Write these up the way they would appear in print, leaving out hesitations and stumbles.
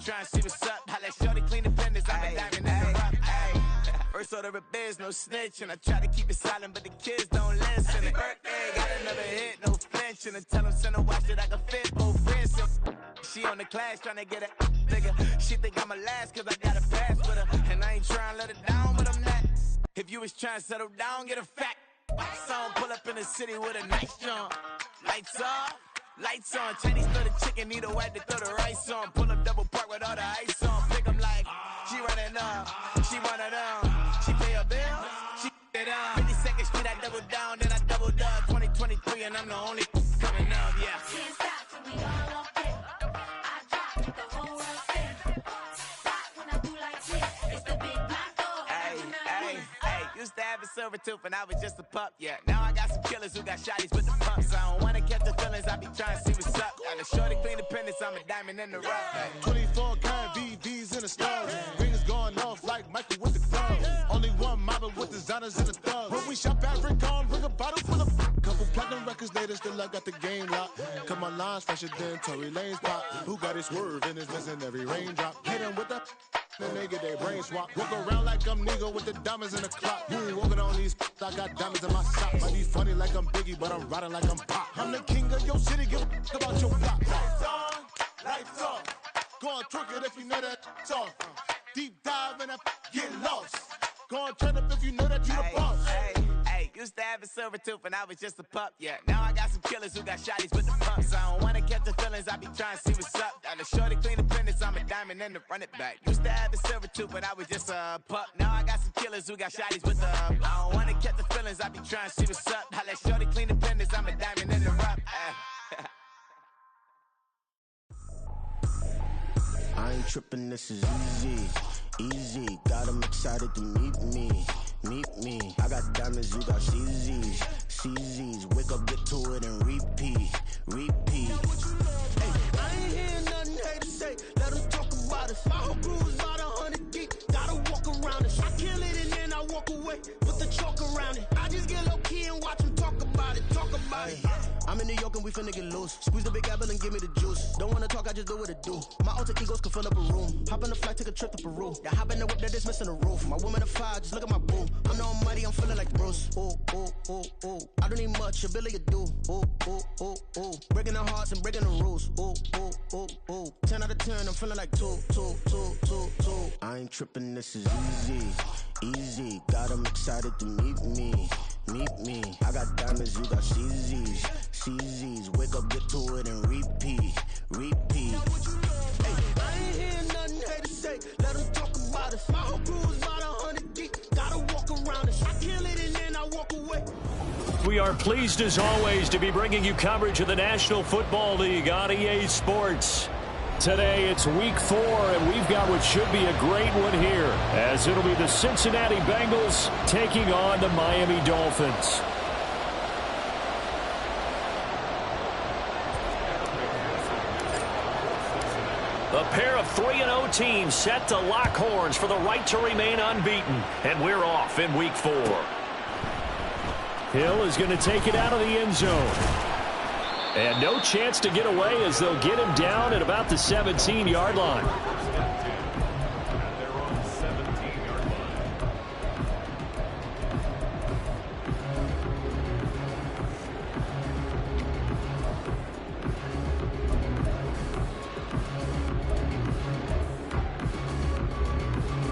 trying to see what's up. I let shorty clean the fenders, I'm a diamond in the rough. First order of biz, no snitch, and I try to keep it silent, but the kids don't listen. Birthday, got another hit, no flinching. And tell them send a watch that I can fit both wrists. She on the class trying to get a bigger. She think I'm a last cause I got a pass with her. And I ain't trying to let her down, but I'm not. If you was trying to settle down, get a fact. Song pull up in the city with a nice jump. Lights off, lights on. Chinese throw the chicken, need a wipe to throw the rice on. Pull up double park with all the ice on. Pick 'em like, she running up, she one of them. She pay her bill, she it up. 52nd Street, I double down, then I doubled up. 2023, and I'm the only coming up, yeah. Can't stop till we all on it. I drop with the whole world spin. Stop when I do like this. It's the big black dog. Hey, used to have a silver tooth when I was just a pup, yeah. Now I got some killers who got shotties with the pumps. I don't wanna catch the feelings, I be trying to see what's up. Got a shorty clean the pendants, I'm a diamond in the rough. Hey. 24 karat VVs in the stars. Rings going off like Michael with the club. Only one mobbing with designers in the thugs. When we shop at Rincon, bring a bottle full of couple platinum records later, still I got the game locked. Come on, lines fresher than Tory Lane's pop. Who got his swerve and is missing every raindrop? Hit him with the then they get their brain swap. Walk around like I'm Nego with the diamonds in the clock. You ain't walking on these I got diamonds in my socks. Might be funny like I'm Biggie, but I'm riding like I'm Pop. I'm the king of your city, give a about your block. Lights on, lights off. Go on, twerk it if you know that talk. Deep dive and get lost. Go on, turn up if you know that you the boss. Hey, used to have a silver tooth when I was just a pup, yeah. Now I got some killers who got shotties with the pumps. I don't wanna catch the feelings, I be trying to see what's up. Got a shorty clean the pendants, I'm a diamond in the run it back. Used to have a silver tooth when I was just a pup. Now I got some killers who got shotties with the I don't wanna catch the feelings, I be trying to see what's up. I let shorty clean the pendants, I'm a diamond in the rough. I ain't tripping, this is easy, easy. Got 'em excited to meet me, meet me. I got diamonds, you got CZs, CZs. Wake up, get to it and repeat, repeat. Hey, I ain't hearing nothing haters say. Let 'em talk about us. My whole crew is about 100 deep. Gotta walk around it. I kill it and then I walk away. Put the chalk around it. I just get low key and watch 'em talk about it, talk about it. I'm in New York and we finna get loose. Squeeze the big apple and give me the juice. Don't wanna talk, I just do what it do. My alter egos can fill up a room. Hop in the flight, take a trip to Peru. Yeah, hop in the whip that is missing the roof. My woman a fire, just look at my boo. I'm the almighty, I'm feeling like Bruce. Ooh, ooh, ooh, ooh. I don't need much, ability to do. Ooh, ooh, ooh, ooh. Breaking the hearts and breaking the rules. Ooh, ooh, ooh, ooh. 10 out of 10, I'm feeling like 2, 2, 2, 2, 2. I ain't tripping, this is easy, easy. Got 'em excited to meet me, meet me. I got diamonds, you got CZs, CZs. Wake up, get to it and repeat, repeat. Hey, I ain't hearing nothing haters say. Let 'em talk about us. My whole crew is about 100 deep. Gotta walk around us. I kill it and then I walk away. We are pleased as always to be bringing you coverage of the National Football League on EA Sports. Today it's week 4, and we've got what should be a great one here, as it'll be the Cincinnati Bengals taking on the Miami Dolphins. A pair of 3-0 teams set to lock horns for the right to remain unbeaten, and we're off in week 4. Hill is going to take it out of the end zone. And no chance to get away as they'll get him down at about the 17-yard line.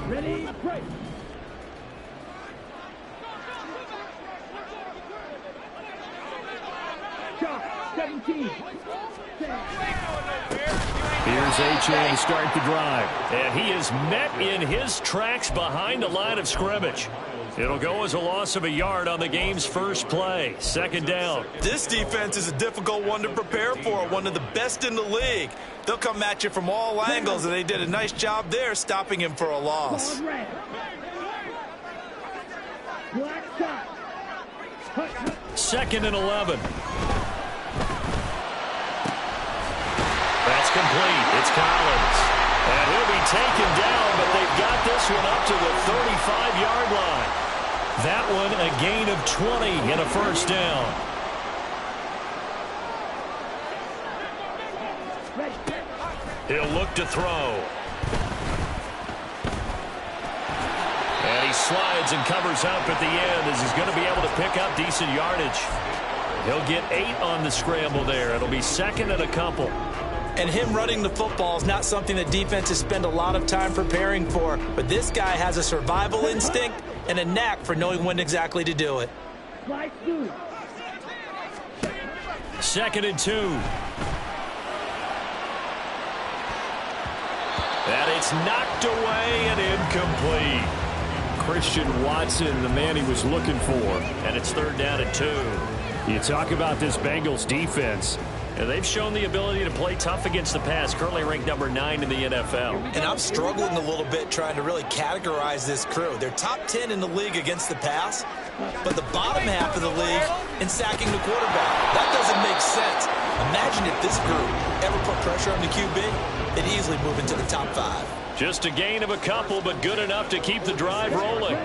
Ready, break. 17. Here's A-Chain to start the drive. And he is met in his tracks behind the line of scrimmage. It'll go as a loss of a yard on the game's first play. Second down. This defense is a difficult one to prepare for, one of the best in the league. They'll come at you from all angles, and they did a nice job there stopping him for a loss. Second and 11. That's complete. It's Collins. And he'll be taken down, but they've got this one up to the 35-yard line. That one a gain of 20 and a first down. He'll look to throw. he slides and covers up at the end as he's going to be able to pick up decent yardage. He'll get 8 on the scramble there. It'll be second and a couple. And him running the football is not something that defenses spend a lot of time preparing for. But this guy has a survival instinct and a knack for knowing when exactly to do it. Second and 2. And it's knocked away and incomplete. Christian Watson, the man he was looking for. And it's third down and 2. You talk about this Bengals defense. And they've shown the ability to play tough against the pass, currently ranked number 9 in the NFL. And I'm struggling a little bit trying to really categorize this crew. They're top 10 in the league against the pass, but the bottom half of the league in sacking the quarterback. That doesn't make sense. Imagine if this group ever put pressure on the QB, they'd easily move into the top 5. Just a gain of a couple, but good enough to keep the drive rolling.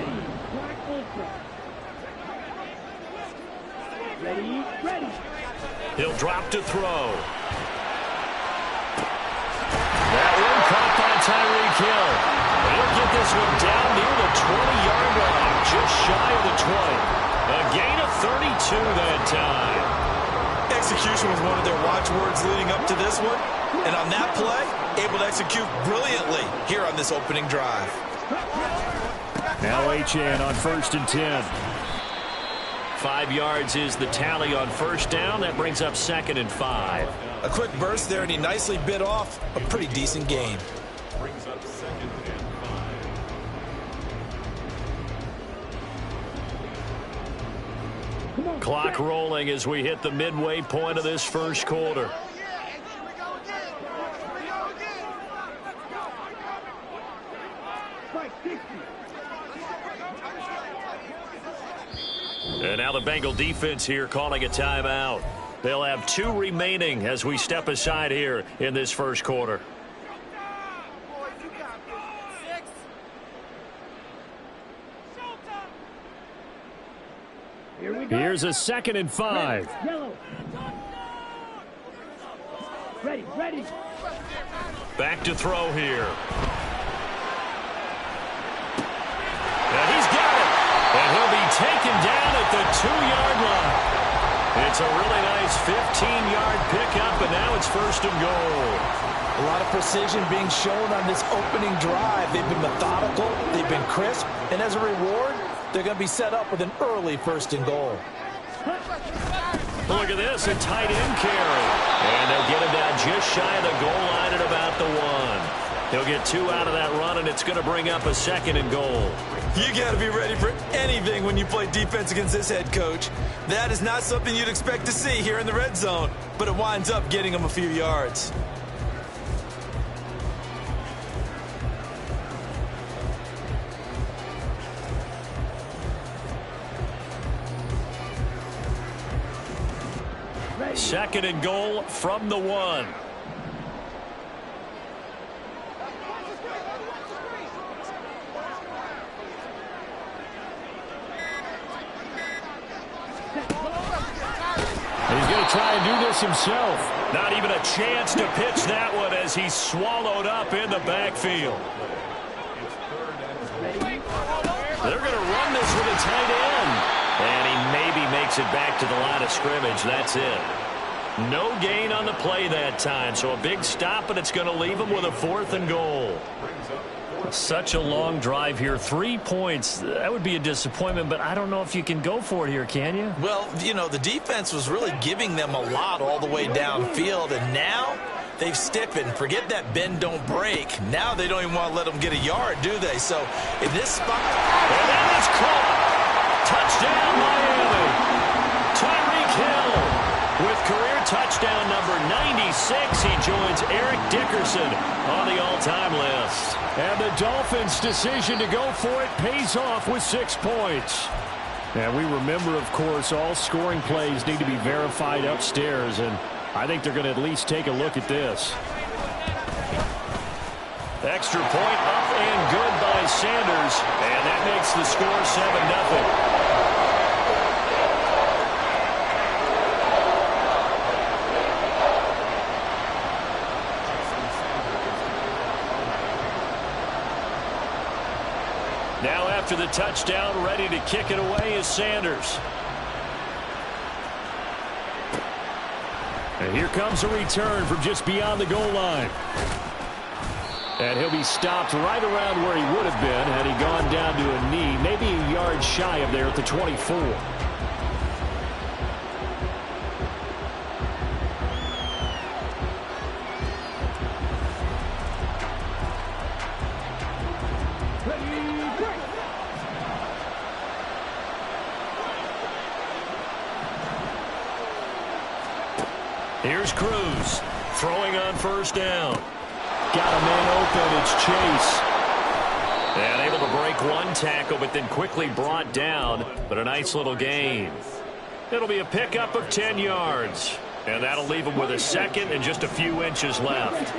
Ready. He'll drop to throw. That one caught by Tyreek Hill. He'll get this one down near the 20-yard line, just shy of the 20. A gain of 32 that time. Execution was one of their watchwords leading up to this one. And on that play, able to execute brilliantly here on this opening drive. Now HN on 1st and 10. 5 yards is the tally on first down. That brings up 2nd and 5. A quick burst there, and he nicely bit off a pretty decent gain. Clock rolling as we hit the midway point of this first quarter. And now the Bengal defense here calling a timeout. They'll have 2 remaining as we step aside here in this first quarter. Here's a 2nd and 5. Ready. Back to throw here. And he's got it. And he'll be taken down at the 2-yard line. It's a really nice 15-yard pickup, and now it's 1st and goal. A lot of precision being shown on this opening drive. They've been methodical, they've been crisp, and as a reward, they're going to be set up with an early 1st and goal. Look at this, a tight end carry. And they'll get him down just shy of the goal line at about the 1. He'll get 2 out of that run, and it's going to bring up a 2nd and goal. You got to be ready for anything when you play defense against this head coach. That is not something you'd expect to see here in the red zone, but it winds up getting him a few yards. Second and goal from the 1. He's going to try and do this himself. Not even a chance to pitch that one as he's swallowed up in the backfield. They're going to run this with a tight end. And he maybe makes it back to the line of scrimmage. That's it. No gain on the play that time. So a big stop, and it's going to leave him with a 4th and goal. Such a long drive here. 3 points. That would be a disappointment, but I don't know if you can go for it here, can you? Well, you know, the defense was really giving them a lot all the way downfield, and now they've stiffened. Forget that bend, don't break. Now they don't even want to let them get a yard, do they? So in this spot... And then it's caught. Touchdown, Miami. Tyreek Hill with career touchdown number 96. He joins Eric Dickerson on the all-time list. And the Dolphins' decision to go for it pays off with 6 points. And we remember, of course, all scoring plays need to be verified upstairs, and I think they're going to at least take a look at this. Extra point up and good by Sanders, and that makes the score 7-0. Now after the touchdown, ready to kick it away is Sanders. And here comes a return from just beyond the goal line. And he'll be stopped right around where he would have been had he gone down to a knee, maybe a yard shy of there at the 24. Here's Cruz throwing on first down. Got a man open. It's Chase. And able to break one tackle, but then quickly brought down. But a nice little gain. It'll be a pickup of 10 yards. And that'll leave him with a second and just a few inches left.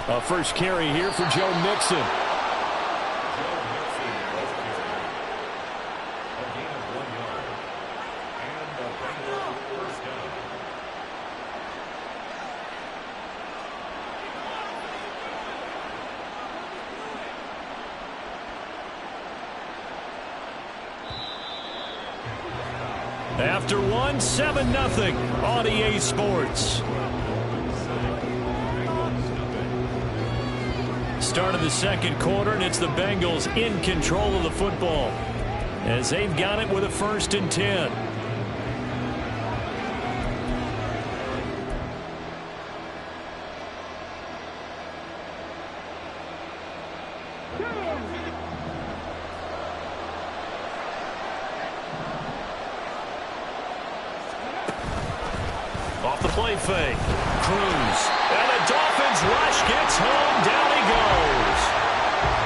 A first carry here for Joe Mixon. After one, 7-0 on EA Sports. Start of the second quarter, and it's the Bengals in control of the football as they've got it with a 1st and 10. Off the play fake. Cruz. And the Dolphins rush gets home. Down he goes.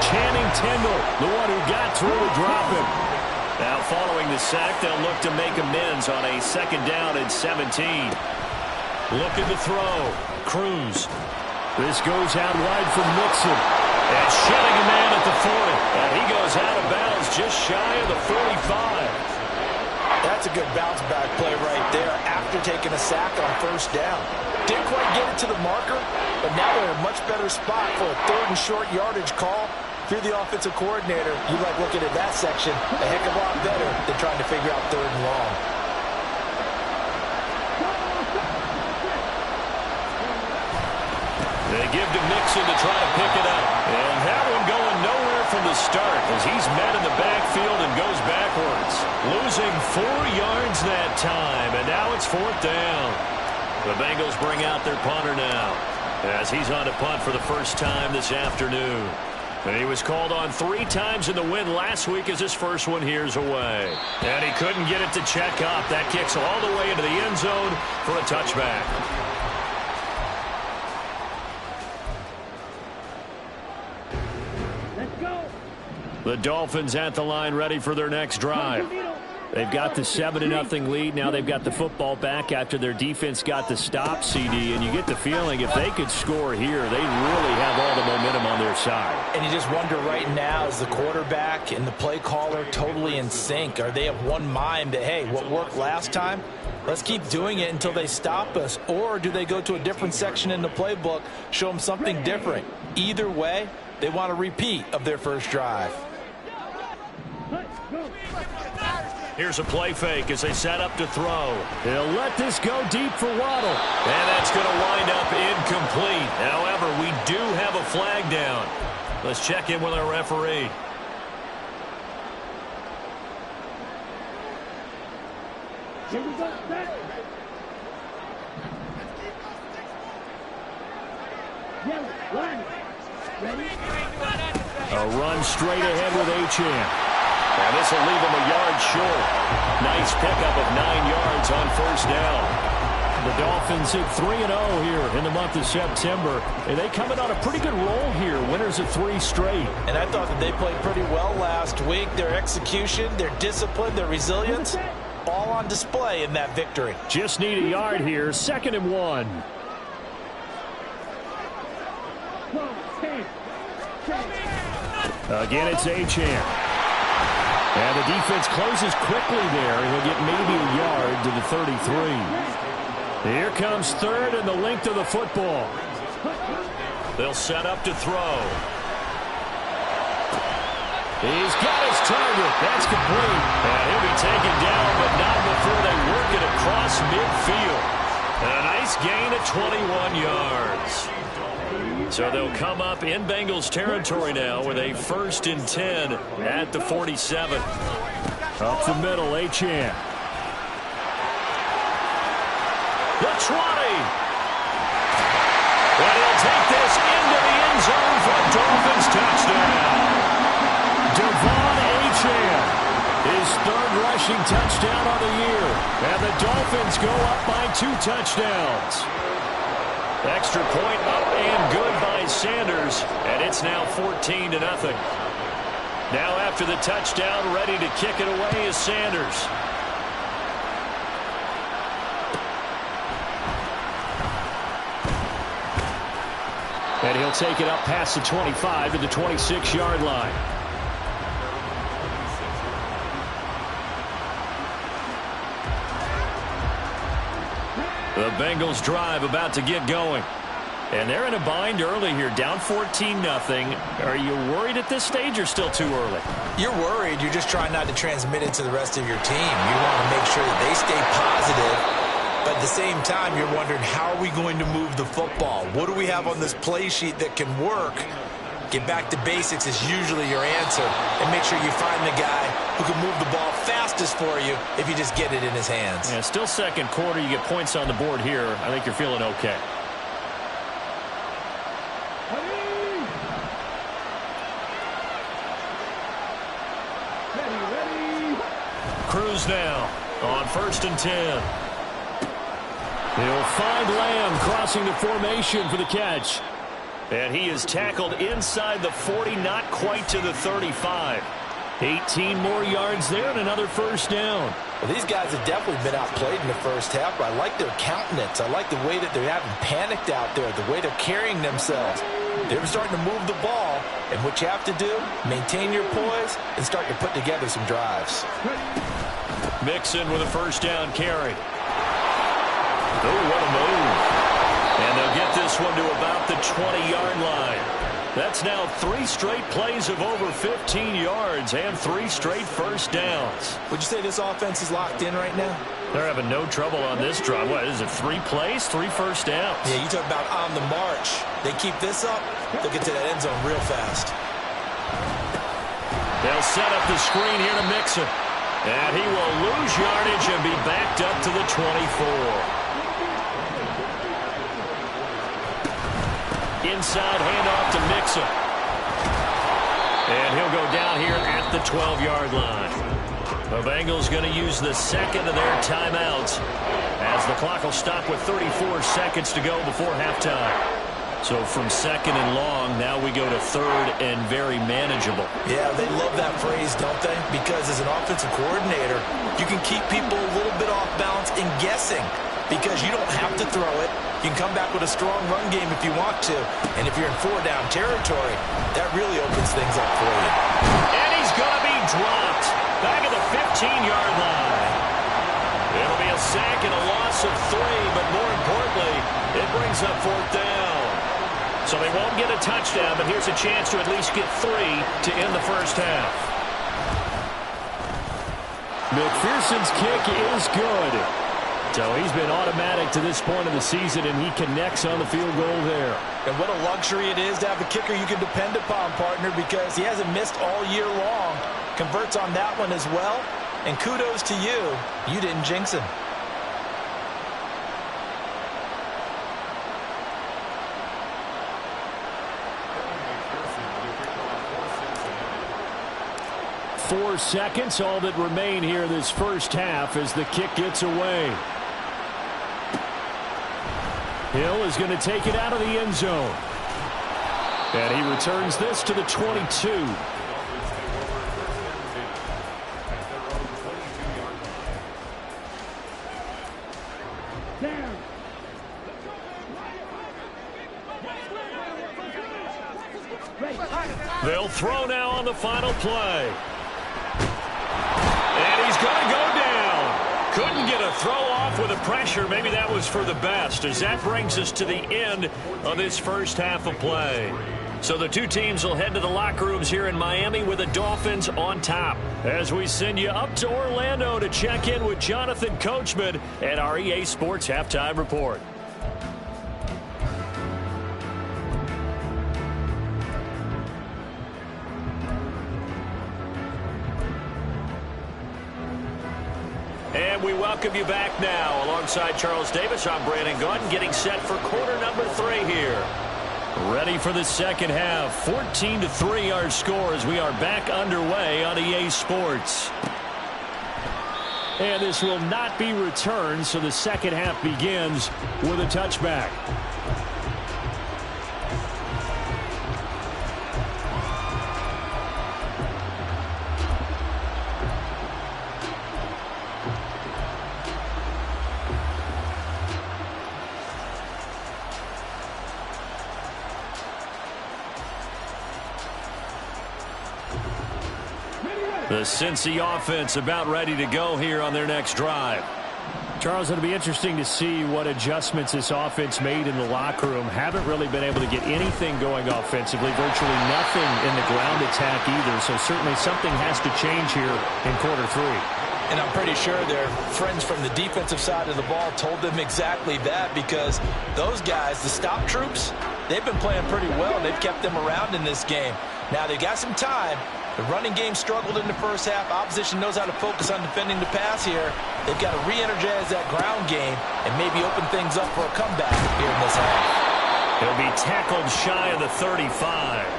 Channing Tindall, the one who got through to drop him. Now following the sack, they'll look to make amends on a 2nd down and 17. Looking to throw. Cruz. This goes out wide for Mixon. And shedding a man at the 40. And he goes out of bounds just shy of the 45. That's a good bounce-back play right there after taking a sack on 1st down. Didn't quite get it to the marker, but now they're in a much better spot for a 3rd and short yardage call. If you're the offensive coordinator, you like looking at that section a heck of a lot better than trying to figure out 3rd and long. They give to Mixon to try to pick it up. And that one going nowhere from the start as he's met in the backfield and goes backwards. Losing 4 yards that time, and now it's 4th down. The Bengals bring out their punter now as he's on to punt for the first time this afternoon. And he was called on 3 times in the win last week as his first one here's away. And he couldn't get it to check up. That kicks all the way into the end zone for a touchback. The Dolphins at the line ready for their next drive. They've got the 7-0 lead. Now they've got the football back after their defense got the stop, CD. And you get the feeling if they could score here, they really have all the momentum on their side. And you just wonder right now, is the quarterback and the play caller totally in sync? Are they of one mind that, hey, what worked last time, let's keep doing it until they stop us? Or do they go to a different section in the playbook, show them something different? Either way, they want a repeat of their first drive. Here's a play fake as they set up to throw. They'll let this go deep for Waddle. And that's going to wind up incomplete. However, we do have a flag down. Let's check in with our referee. Here we go. Yeah, line. Ready? A run straight ahead with Achane. And this will leave him a yard short. Nice pickup of 9 yards on 1st down. The Dolphins hit 3-0 here in the month of September. And they coming on a pretty good roll here. Winners of 3 straight. And I thought that they played pretty well last week. Their execution, their discipline, their resilience, all on display in that victory. Just need a yard here. 2nd and 1. Again, it's Achane. And the defense closes quickly there. He'll get maybe a yard to the 33. Here comes third and the length of the football. They'll set up to throw. He's got his target. That's complete. And he'll be taken down, but not before they work it across midfield. And a nice gain of 21 yards. So they'll come up in Bengals territory now with a 1st and 10 at the 47. Up the middle, Achane. The 20. And he'll take this into the end zone for a Dolphins touchdown. Devon Achane, his 3rd rushing touchdown of the year. And the Dolphins go up by 2 touchdowns. Extra point up and good by Sanders. And it's now 14-0. Now after the touchdown, ready to kick it away is Sanders. And he'll take it up past the 25 to the 26-yard line. The Bengals drive about to get going. And they're in a bind early here, down 14-0. Are you worried at this stage or still too early? You're worried. You're just trying not to transmit it to the rest of your team. You want to make sure that they stay positive. But at the same time, you're wondering, how are we going to move the football? What do we have on this play sheet that can work? Get back to basics is usually your answer. And make sure you find the guy who can move the ball fastest for you if you just get it in his hands. Yeah, still second quarter. You get points on the board here. I think you're feeling okay. Cruz now on 1st and 10. He'll find Lamb crossing the formation for the catch. And he is tackled inside the 40, not quite to the 35. 18 more yards there and another 1st down. Well, these guys have definitely been outplayed in the first half, but I like their countenance. I like the way that they're having panicked out there, the way they're carrying themselves. They're starting to move the ball, and what you have to do, maintain your poise and start to put together some drives. Mixon with a 1st down carry. Oh, what a move. And they'll get this one to about the 20-yard line. That's now 3 straight plays of over 15 yards and 3 straight 1st downs. Would you say this offense is locked in right now? They're having no trouble on this drive. What is it, 3 plays, 3 1st downs? Yeah, you talk about on the march. They keep this up, they'll get to that end zone real fast. They'll set up the screen here to Mixon. And he will lose yardage and be backed up to the 24. Inside handoff to Mixon. And he'll go down here at the 12-yard line. The Bengals going to use the 2nd of their timeouts as the clock will stop with 34 seconds to go before halftime. So from 2nd and long, now we go to 3rd and very manageable. Yeah, they love that phrase, don't they? Because as an offensive coordinator, you can keep people a little bit off balance and guessing because you don't have to throw it. You can come back with a strong run game if you want to. And if you're in 4-down territory, that really opens things up for you. And he's going to be dropped back at the 15-yard line. It'll be a sack and a loss of 3, but more importantly, it brings up 4th down. So they won't get a touchdown, but here's a chance to at least get 3 to end the 1st half. McPherson's kick is good. So he's been automatic to this point of the season, and he connects on the field goal there. And what a luxury it is to have a kicker you can depend upon, partner, because he hasn't missed all year long. Converts on that one as well. And kudos to you. You didn't jinx him. Four seconds, all that remain here this 1st half as the kick gets away. Hill is going to take it out of the end zone. And he returns this to the 22. They'll throw now on the final play. with the pressure. Maybe that was for the best, as that brings us to the end of this first half of play. So the two teams will head to the locker rooms here in Miami with the Dolphins on top, as we send you up to Orlando to check in with Jonathan Coachman at our EA Sports Halftime Report. And we welcome you back now. Alongside Charles Davis, I'm Brandon Gaudin, getting set for quarter number 3 here. Ready for the second half. 14-3 our score as we are back underway on EA Sports. And this will not be returned, so the second half begins with a touchback. The Cincy offense about ready to go here on their next drive. Charles, it'll be interesting to see what adjustments this offense made in the locker room. Haven't really been able to get anything going offensively, virtually nothing in the ground attack either, so certainly something has to change here in quarter 3. And I'm pretty sure their friends from the defensive side of the ball told them exactly that, because those guys, the stop troops, they've been playing pretty well. They've kept them around in this game. Now they've got some time. The running game struggled in the first half. Opposition knows how to focus on defending the pass here. They've got to re-energize that ground game and maybe open things up for a comeback here in this half. He'll be tackled shy of the 35.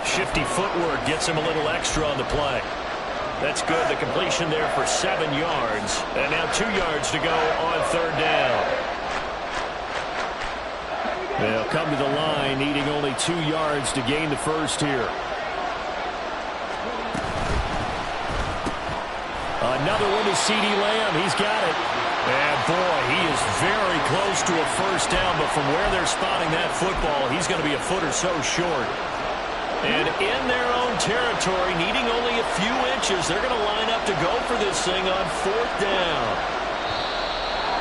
Shifty footwork gets him a little extra on the play. That's good. The completion there for 7 yards. And now 2 yards to go on third down. They'll come to the line, needing only 2 yards to gain the first here. Another one to C.D. Lamb. He's got it. And, boy, he is very close to a first down, but from where they're spotting that football, he's going to be a foot or so short. And in their own territory, needing only a few inches, they're going to line up to go for this thing on fourth down.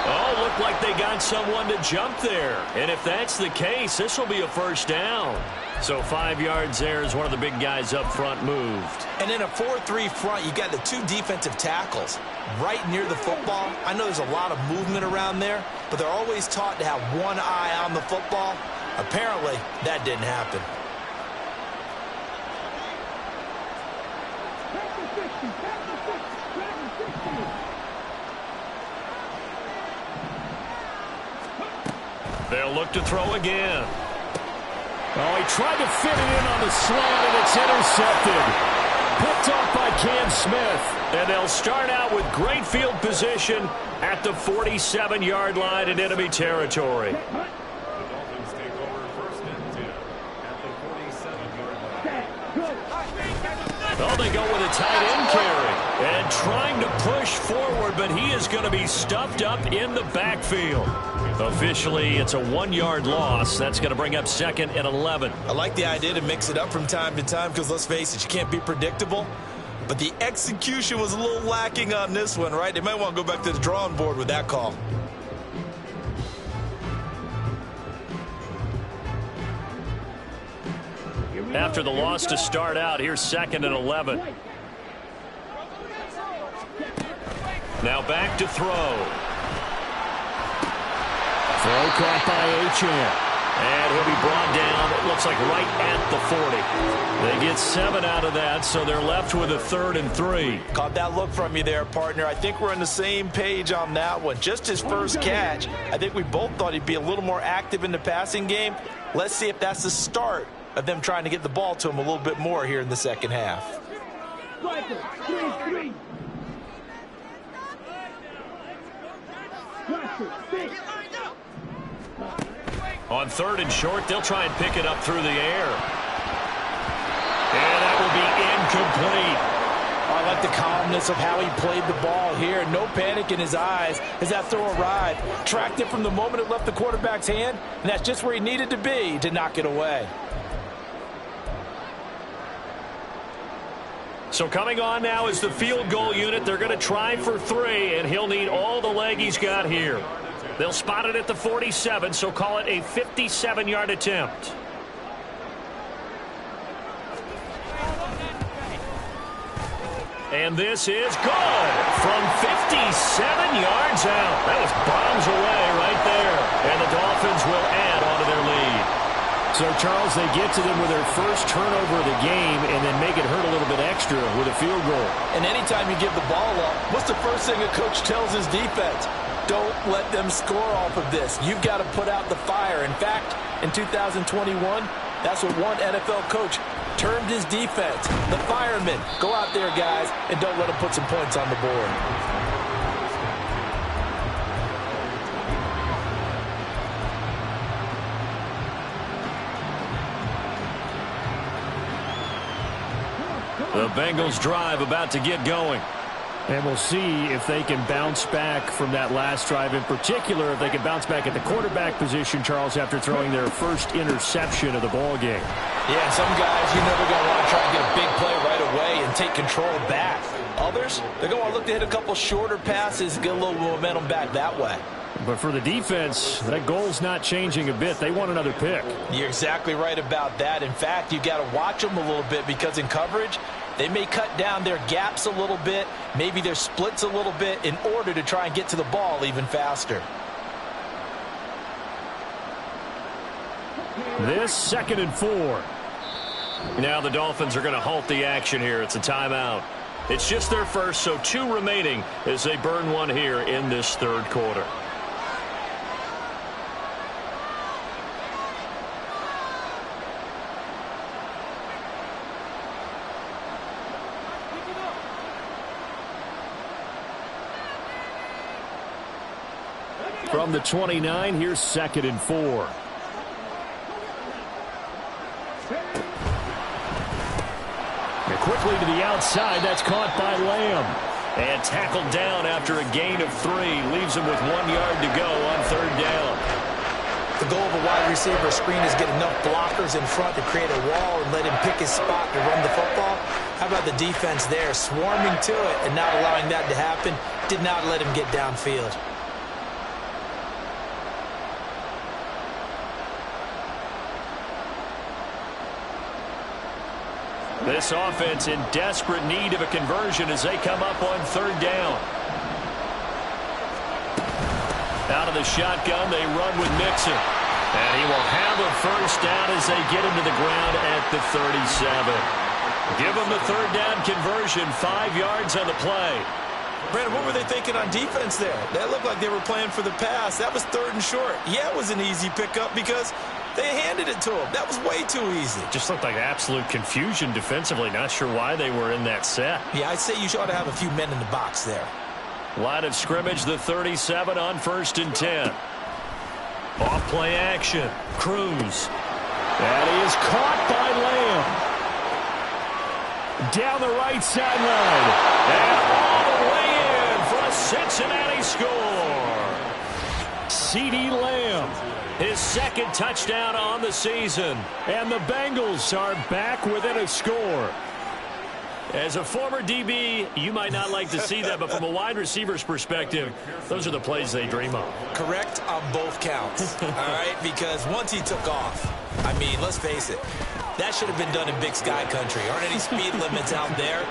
Oh, looked like they got someone to jump there. And if that's the case, this will be a first down. So 5 yards there as one of the big guys up front moved. And in a 4-3 front, you got the 2 defensive tackles right near the football. I know there's a lot of movement around there, but they're always taught to have one eye on the football. Apparently, that didn't happen. They'll look to throw again. Oh, he tried to fit it in on the slant, and it's intercepted. Picked off by Cam Smith. And they'll start out with great field position at the 47-yard line in enemy territory. The Dolphins take over first and 10 at the 47-yard line. Well, they go with a tight end carry. And trying to push forward, but he is going to be stuffed up in the backfield. Officially, it's a 1-yard loss. That's going to bring up 2nd and 11. I like the idea to mix it up from time to time because, let's face it, you can't be predictable. But the execution was a little lacking on this one, right? They might want to go back to the drawing board with that call. After the loss to start out, here's 2nd and 11. Now back to throw. Throw caught by Achane. And he'll be brought down, it looks like right at the 40. They get 7 out of that, so they're left with a 3rd and 3. Caught that look from you there, partner. I think we're on the same page on that one. Just his first catch, I think we both thought he'd be a little more active in the passing game. Let's see if that's the start of them trying to get the ball to him a little bit more here in the second half. On 3rd and short, they'll try and pick it up through the air. And that will be incomplete. I like the calmness of how he played the ball here. No panic in his eyes as that throw arrived. Tracked it from the moment it left the quarterback's hand, and that's just where he needed to be to knock it away. So coming on now is the field goal unit. They're going to try for 3, and he'll need all the leg he's got here. They'll spot it at the 47, so call it a 57-yard attempt. And this is good from 57 yards out. That was bombs away right there. And the Dolphins will add on to their lead. So, Charles, they get to them with their first turnover of the game and then make it hurt a little bit extra with a field goal. And anytime you give the ball up, what's the first thing a coach tells his defense? Don't let them score off of this. You've got to put out the fire. In fact, in 2021, that's what one NFL coach termed his defense. The firemen. Go out there, guys, and don't let them put some points on the board. The Bengals drive about to get going. And we'll see if they can bounce back from that last drive. In particular, if they can bounce back at the quarterback position, Charles, after throwing their first interception of the ball game. Yeah, and some guys, you know, they're going to want to try and get a big play right away and take control back. Others, they're going to look to hit a couple shorter passes, get a little momentum back that way. But for the defense, that goal's not changing a bit. They want another pick. You're exactly right about that. In fact, you got to watch them a little bit because in coverage, they may cut down their gaps a little bit, maybe their splits a little bit in order to try and get to the ball even faster. This 2nd and 4. Now the Dolphins are going to halt the action here. It's a timeout. It's just their first, so 2 remaining as they burn one here in this third quarter. From the 29, here's 2nd and 4. And quickly to the outside, that's caught by Lamb. And tackled down after a gain of 3. Leaves him with 1 yard to go on 3rd down. The goal of a wide receiver screen is get enough blockers in front to create a wall and let him pick his spot to run the football. How about the defense there, swarming to it and not allowing that to happen? Did not let him get downfield. This offense in desperate need of a conversion as they come up on 3rd down. Out of the shotgun, they run with Mixon. And he will have a first down as they get him to the ground at the 37. Give them the 3rd down conversion, 5 yards on the play. Brandon, what were they thinking on defense there? That looked like they were playing for the pass. That was 3rd and short. Yeah, it was an easy pickup because they handed it to him. That was way too easy. Just looked like absolute confusion defensively. Not sure why they were in that set. Yeah, I'd say you ought to have a few men in the box there. Line of scrimmage, the 37 on 1st and 10. Off play action. Cruz. And he is caught by Lamb. Down the right sideline. And all the way in for a Cincinnati score. CeeDee Lamb. His 2nd touchdown on the season. And the Bengals are back within a score. As a former DB, you might not like to see that, but from a wide receiver's perspective, those are the plays they dream of. Correct on both counts, all right? Because once he took off, I mean, let's face it, that should have been done in Big Sky country. Aren't any speed limits out there?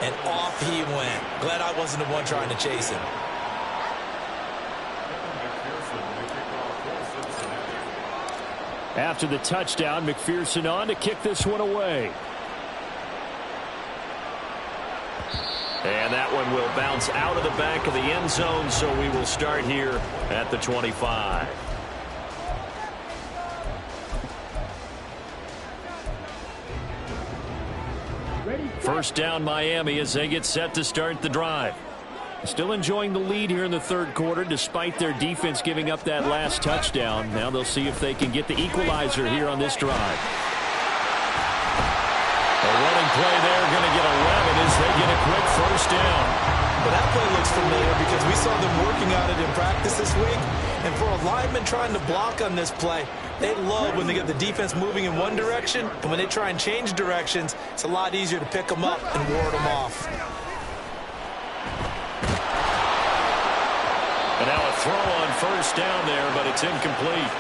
And off he went. Glad I wasn't the one trying to chase him. After the touchdown, McPherson on to kick this one away. And that one will bounce out of the back of the end zone, so we will start here at the 25. First down, Miami, as they get set to start the drive. Still enjoying the lead here in the 3rd quarter, despite their defense giving up that last touchdown. Now they'll see if they can get the equalizer here on this drive. A running play there, going to get 11 as they get a quick first down. Well, that play looks familiar because we saw them working on it in practice this week. And for a lineman trying to block on this play, they love when they get the defense moving in one direction. And when they try and change directions, it's a lot easier to pick them up and ward them off. And now a throw on first down there, but it's incomplete.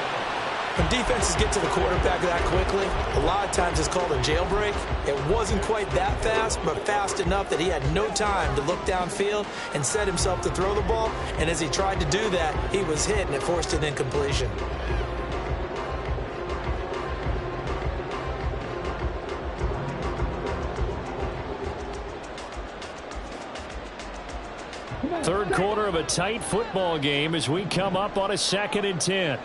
When defenses get to the quarterback that quickly, a lot of times it's called a jailbreak. It wasn't quite that fast, but fast enough that he had no time to look downfield and set himself to throw the ball. And as he tried to do that, he was hit, and it forced an incompletion. Third quarter of a tight football game as we come up on a 2nd and 10.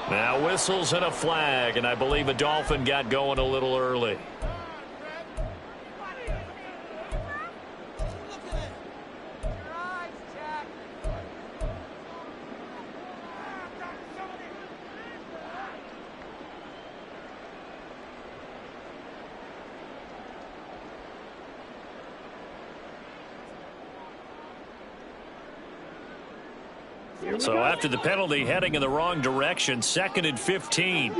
Now whistles and a flag, and I believe a Dolphin got going a little early. So after the penalty, heading in the wrong direction, 2nd and 15.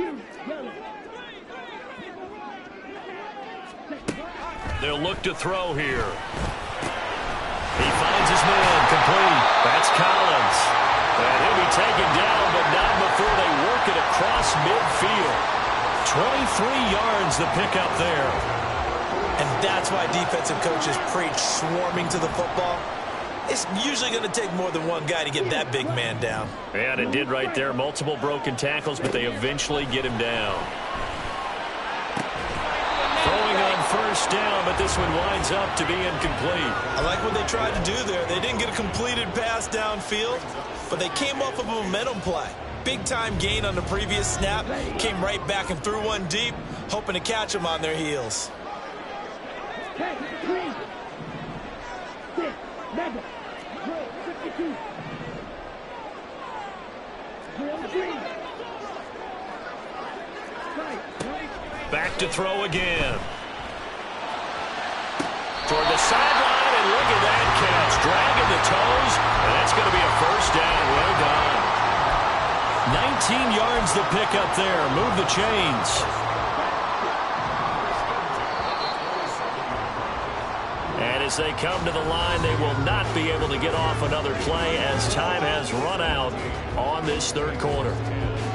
They'll look to throw here. He finds his man, complete. That's Collins. And he'll be taken down, but not before they work it across midfield. 23 yards the pickup there. And that's why defensive coaches preach swarming to the football. It's usually going to take more than one guy to get that big man down. And it did right there. Multiple broken tackles, but they eventually get him down. Throwing on first down, but this one winds up to be incomplete. I like what they tried to do there. They didn't get a completed pass downfield, but they came off of a momentum play. Big-time gain on the previous snap. Came right back and threw one deep, hoping to catch them on their heels. Back to throw again. Toward the sideline, and look at that catch. Dragging the toes, and that's going to be a first down. Well done. 19 yards the pickup there. Move the chains. And as they come to the line, they will not be able to get off another play as time has run out on this third quarter.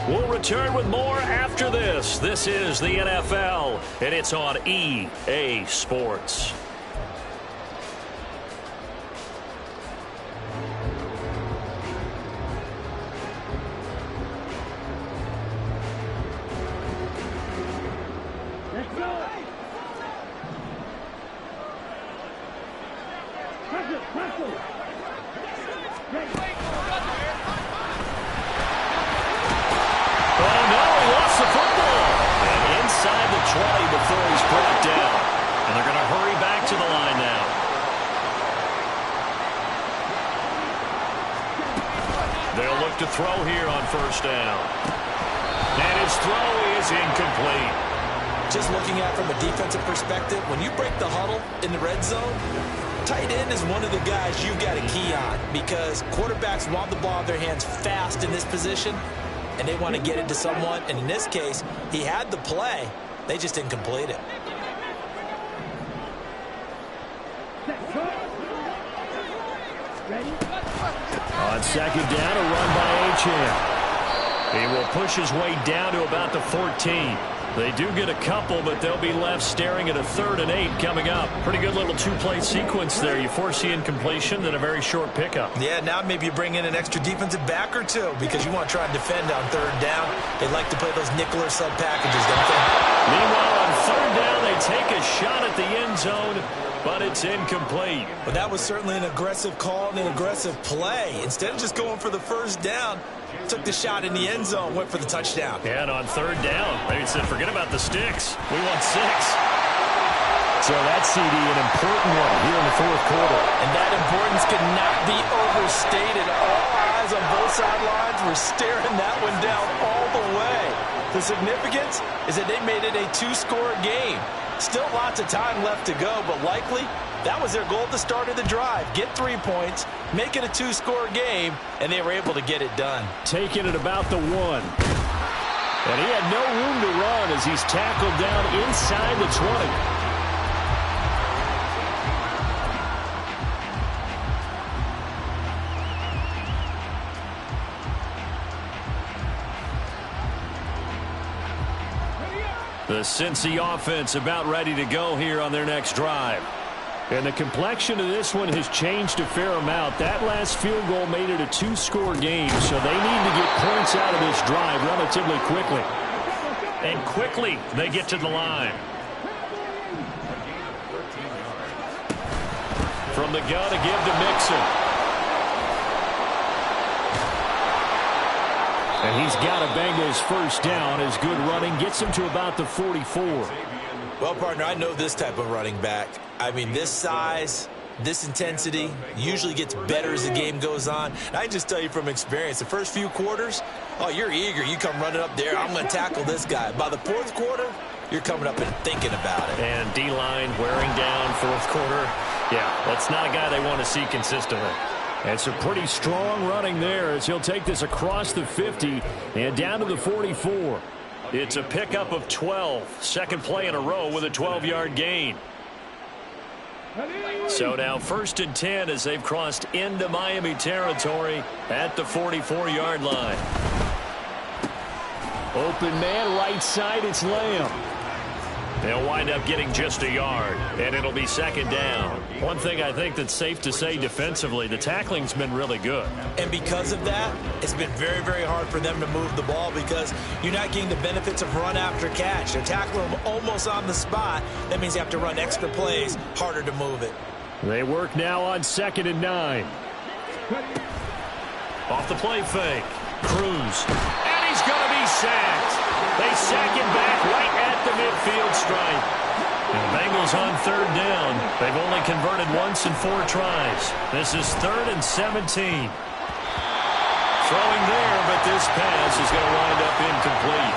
We'll return with more after this. This is the NFL, and it's on EA Sports. Let's go. Hustle. Oh, no, he lost the football. And inside the 20 before he's brought down. And they're going to hurry back to the line now. They'll look to throw here on first down. And his throw is incomplete. Just looking at it from a defensive perspective, when you break the huddle in the red zone, tight end is one of the guys you've got to key on because quarterbacks want the ball in their hands fast in this position, and they want to get it to someone. And in this case, he had the play. They just didn't complete it. On second down, a run by Achane. He will push his way down to about the 14. They do get a couple, but they'll be left staring at a 3rd and 8 coming up. Pretty good little two-play sequence there. You force the incompletion, then a very short pickup. Yeah, now maybe you bring in an extra defensive back or two because you want to try and defend on 3rd down. They like to play those nickel or sub packages, don't they? Meanwhile, on 3rd down, they take a shot at the end zone, but it's incomplete. But that was certainly an aggressive call and an aggressive play. Instead of just going for the first down, took the shot in the end zone, went for the touchdown. And on 3rd down, they said, forget about the sticks. We want 6. So that's, CD, an important one here in the 4th quarter. And that importance cannot be overstated. All eyes on both sidelines were staring that one down all the way. The significance is that they made it a 2-score game. Still lots of time left to go, but likely that was their goal at the start of the drive. Get 3 points, make it a 2-score game, and they were able to get it done. Taking it about the 1. And he had no room to run as he's tackled down inside the 20. The Cincy offense about ready to go here on their next drive. And the complexion of this one has changed a fair amount. That last field goal made it a 2-score game, so they need to get points out of this drive relatively quickly. And quickly they get to the line. From the gun to give to Mixon. And he's got a Bengals first down as good running gets him to about the 44. Well, partner, I know this type of running back. I mean, this size, this intensity usually gets better as the game goes on. And I just tell you from experience, the first few quarters, oh, you're eager. You come running up there, I'm going to tackle this guy. By the fourth quarter, you're coming up and thinking about it. And D-line wearing down fourth quarter. Yeah, that's not a guy they want to see consistently. It's a pretty strong running there as he'll take this across the 50 and down to the 44. It's a pickup of 12. Second play in a row with a 12-yard gain. So now 1st and 10 as they've crossed into Miami territory at the 44-yard line. Open man, right side, it's Lamb. They'll wind up getting just a yard, and it'll be 2nd down. One thing I think that's safe to say defensively, the tackling's been really good. And because of that, it's been very, very hard for them to move the ball because you're not getting the benefits of run after catch. They're tackling them almost on the spot. That means you have to run extra plays, harder to move it. They work now on 2nd and 9. Off the play fake. Cruz. And he's going to be sacked. They sack him back right at the midfield stripe. And the Bengals on 3rd down. They've only converted once in 4 tries. This is 3rd and 17. Throwing there, but this pass is going to wind up incomplete.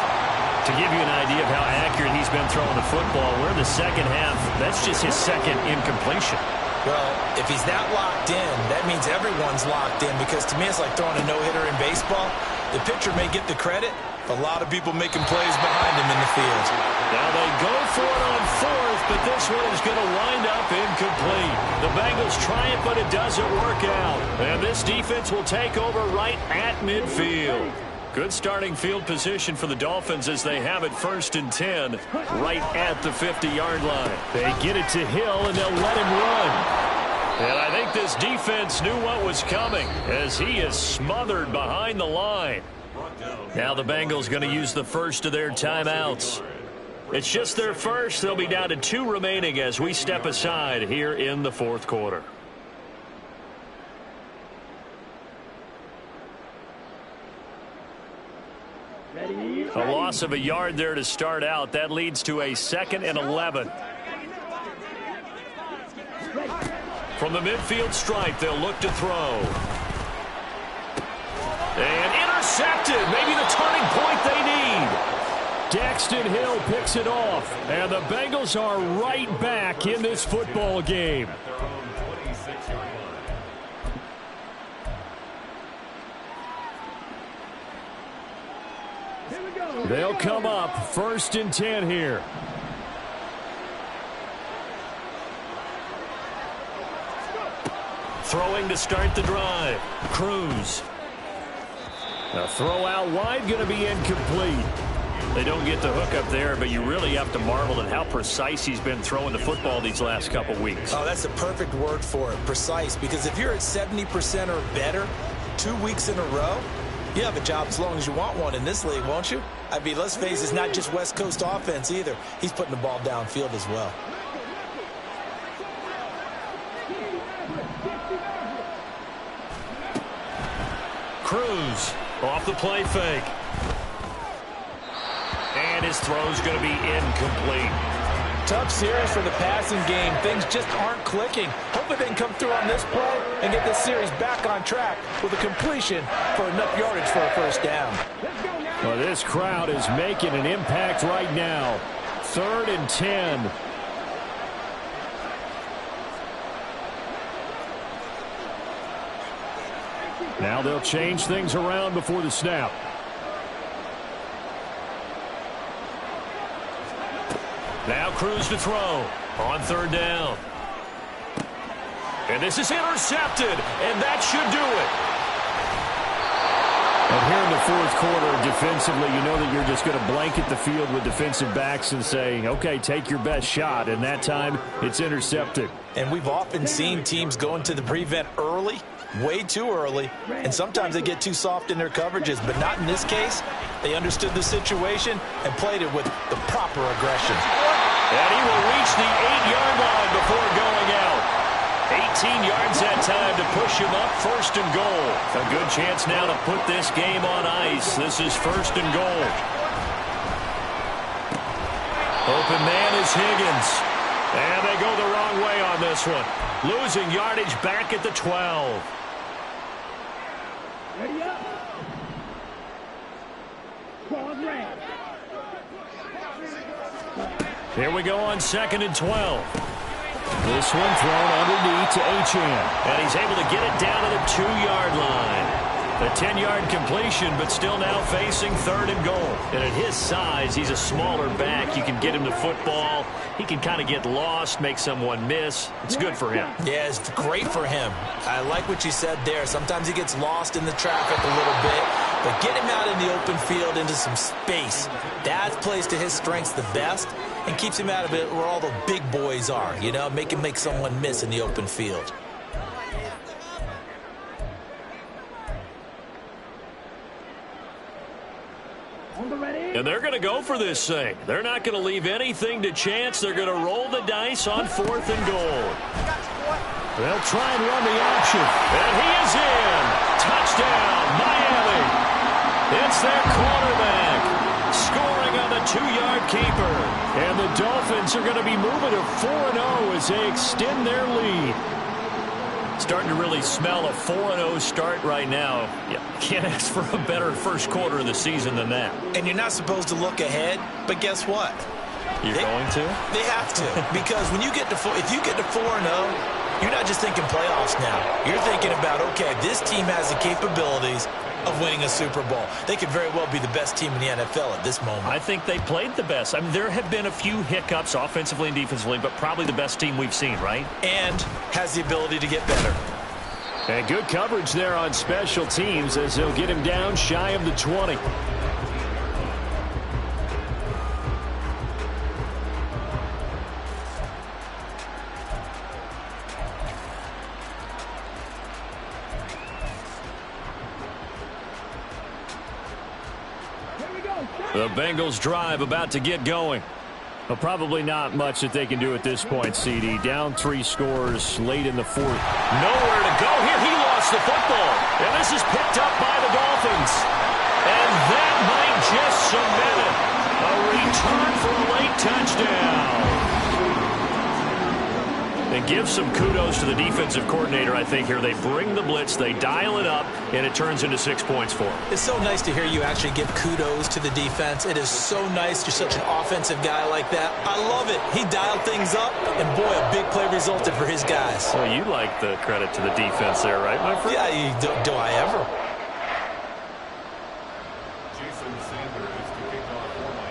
To give you an idea of how accurate he's been throwing the football, we're in the second half. That's just his 2nd incompletion. Well, if he's that locked in, that means everyone's locked in because to me it's like throwing a no-hitter in baseball. The pitcher may get the credit, but a lot of people making plays behind him in the field. Now they go for it on 4th, but this one is going to wind up incomplete. The Bengals try it, but it doesn't work out. And this defense will take over right at midfield. Good starting field position for the Dolphins as they have it 1st and 10 right at the 50-yard line. They get it to Hill, and they'll let him run. And I think this defense knew what was coming as he is smothered behind the line. Now the Bengals going to use the first of their timeouts. It's just their first. They'll be down to 2 remaining as we step aside here in the 4th quarter. A loss of a yard there to start out. That leads to a 2nd and 11. From the midfield stripe, they'll look to throw. And intercepted. Maybe the turning point they need. Daxton Hill picks it off. And the Bengals are right back in this football game. They'll come up 1st and 10 here. Throwing to start the drive. Cruz. A throw out wide going to be incomplete. They don't get the hook up there, but you really have to marvel at how precise he's been throwing the football these last couple weeks. Oh, that's the perfect word for it, precise, because if you're at 70% or better 2 weeks in a row, you have a job as long as you want one in this league, won't you? I mean, let's face it, it's not just West Coast offense either. He's putting the ball downfield as well. Cruz off the play fake. And his throw's going to be incomplete. Tough series for the passing game. Things just aren't clicking. Hopefully they can come through on this play and get this series back on track with a completion for enough yardage for a first down. Well, this crowd is making an impact right now. 3rd and 10. Now they'll change things around before the snap. Now Cruz to throw on 3rd down. And this is intercepted, and that should do it. And here in the fourth quarter, defensively, you know that you're just going to blanket the field with defensive backs and say, okay, take your best shot. And that time, it's intercepted. And we've often seen teams go into the prevent early, way too early, and sometimes they get too soft in their coverages, but not in this case. They understood the situation and played it with the proper aggression. And he will reach the 8-yard line before going out. 18 yards that time to push him up, first and goal. A good chance now to put this game on ice. This is first and goal. Open man is Higgins. And they go the wrong way on this one. Losing yardage back at the 12. Ready up. Ball's red. Here we go on 2nd and 12. This one thrown underneath to Achane. And he's able to get it down to the 2-yard line. A 10-yard completion, but still now facing 3rd and goal. And at his size, he's a smaller back. You can get him the football. He can kind of get lost, make someone miss. It's good for him. Yeah, it's great for him. I like what you said there. Sometimes he gets lost in the traffic a little bit, but get him out in the open field into some space. That plays to his strengths the best and keeps him out of it where all the big boys are, you know, make him make someone miss in the open field. And they're going to go for this thing. They're not going to leave anything to chance. They're going to roll the dice on 4th and goal. They'll try and run the option. And he is in. Touchdown, Miami. It's their quarterback scoring on the 2-yard keeper. And the Dolphins are going to be moving to 4-0 as they extend their lead. Starting to really smell a 4-0 start right now. You can't ask for a better first quarter of the season than that. And you're not supposed to look ahead, but guess what? You're going to? They have to. Because when you get to if you get to 4-0, you're not just thinking playoffs now. You're thinking about, okay, this team has the capabilities of winning a Super Bowl. They could very well be the best team in the NFL at this moment. I think they played the best. I mean, there have been a few hiccups offensively and defensively, but probably the best team we've seen, right? And has the ability to get better. And good coverage there on special teams as they'll get him down shy of the 20. The Bengals drive about to get going. Well, probably not much that they can do at this point, CD. Down 3 scores late in the 4th. Nowhere to go here. He lost the football. And this is picked up by the Dolphins. And that might just cement it. A return for a late touchdown. And give some kudos to the defensive coordinator, I think, here. They bring the blitz, they dial it up, and it turns into 6 points for them. It's so nice to hear you actually give kudos to the defense. It is so nice. You're such an offensive guy like that. I love it. He dialed things up, and boy, a big play resulted for his guys. Well, you like the credit to the defense there, right, my friend? Yeah, do I ever?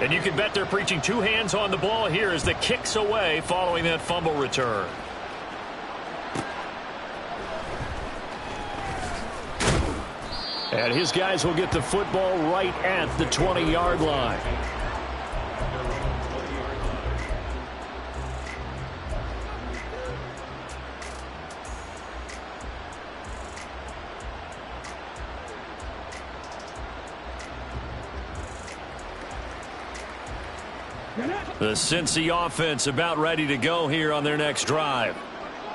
And you can bet they're preaching 2 hands on the ball here as the kick's away following that fumble return. And his guys will get the football right at the 20-yard line. The Cincy offense about ready to go here on their next drive.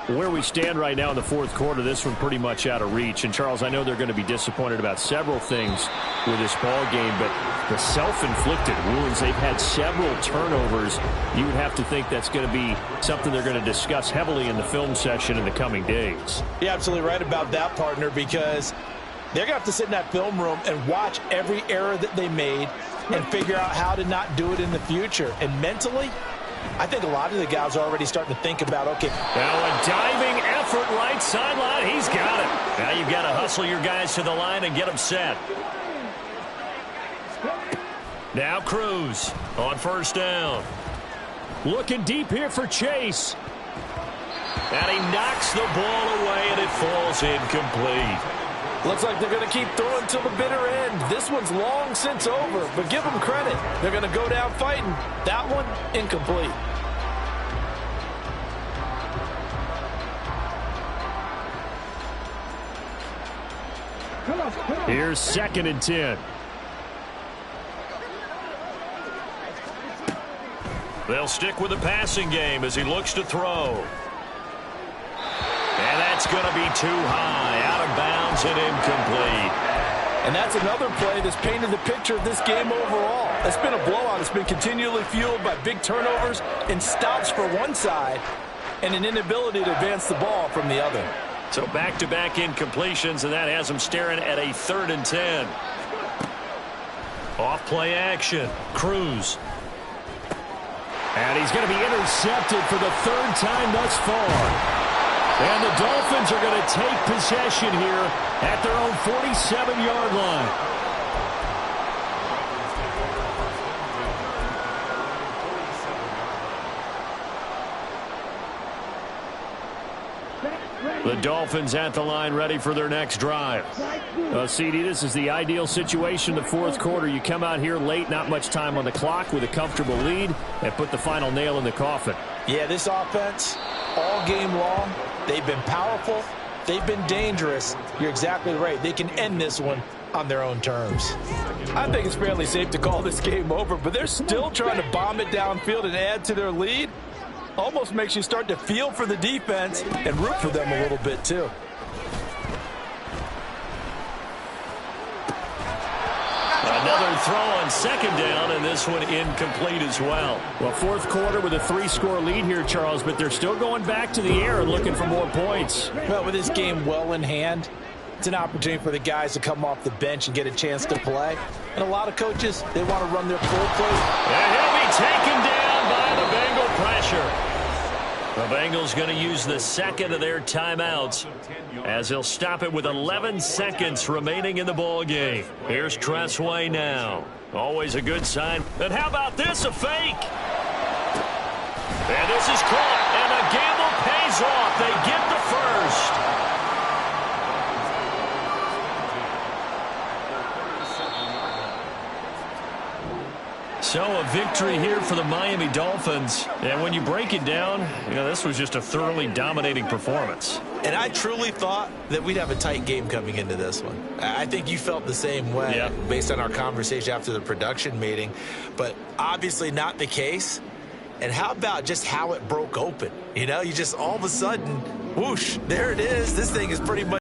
Where we stand right now in the 4th quarter, this one pretty much out of reach. And, Charles, I know they're going to be disappointed about several things with this ball game, but the self-inflicted wounds, they've had several turnovers. You would have to think that's going to be something they're going to discuss heavily in the film session in the coming days. You're absolutely right about that, partner, because they're going to have to sit in that film room and watch every error that they made and figure out how to not do it in the future. And mentally, I think a lot of the guys are already starting to think about, okay. Now a diving effort right sideline. He's got it. Now you've got to hustle your guys to the line and get them set. Now Cruz on 1st down. Looking deep here for Chase. And he knocks the ball away, and it falls incomplete. Looks like they're going to keep throwing till the bitter end. This one's long since over, but give them credit. They're going to go down fighting. That one, incomplete. Here's 2nd and 10. They'll stick with the passing game as he looks to throw. And that's going to be too high, out of bounds and incomplete. And that's another play that's painted the picture of this game overall. It's been a blowout. It's been continually fueled by big turnovers and stops for one side and an inability to advance the ball from the other. So back-to-back incompletions, and that has him staring at a 3rd and 10. Off play action. Cruz. And he's going to be intercepted for the 3rd time thus far. And the Dolphins are going to take possession here at their own 47-yard line. The Dolphins at the line ready for their next drive. CD, this is the ideal situation in the 4th quarter. You come out here late, not much time on the clock with a comfortable lead, and put the final nail in the coffin. Yeah, this offense, all game long, they've been powerful, they've been dangerous. You're exactly right. They can end this one on their own terms. I think it's fairly safe to call this game over, but they're still trying to bomb it downfield and add to their lead. Almost makes you start to feel for the defense and root for them a little bit, too. Another throw on 2nd down, and this one incomplete as well. Well, 4th quarter with a 3-score lead here, Charles, but they're still going back to the air and looking for more points. Well, with this game well in hand, it's an opportunity for the guys to come off the bench and get a chance to play. And a lot of coaches, they want to run their full play. And he'll be taken down by the Bengal pressure. The Bengals going to use the 2nd of their timeouts as they'll stop it with 11 seconds remaining in the ball game. Here's Tressway now. Always a good sign. And how about this, a fake? And this is caught, and the gamble pays off. They get the first. So a victory here for the Miami Dolphins. And when you break it down, this was just a thoroughly dominating performance. And I truly thought that we'd have a tight game coming into this one. I think you felt the same way based on our conversation after the production meeting. But obviously not the case. And how about just how it broke open? You just all of a sudden, whoosh, there it is. This thing is pretty much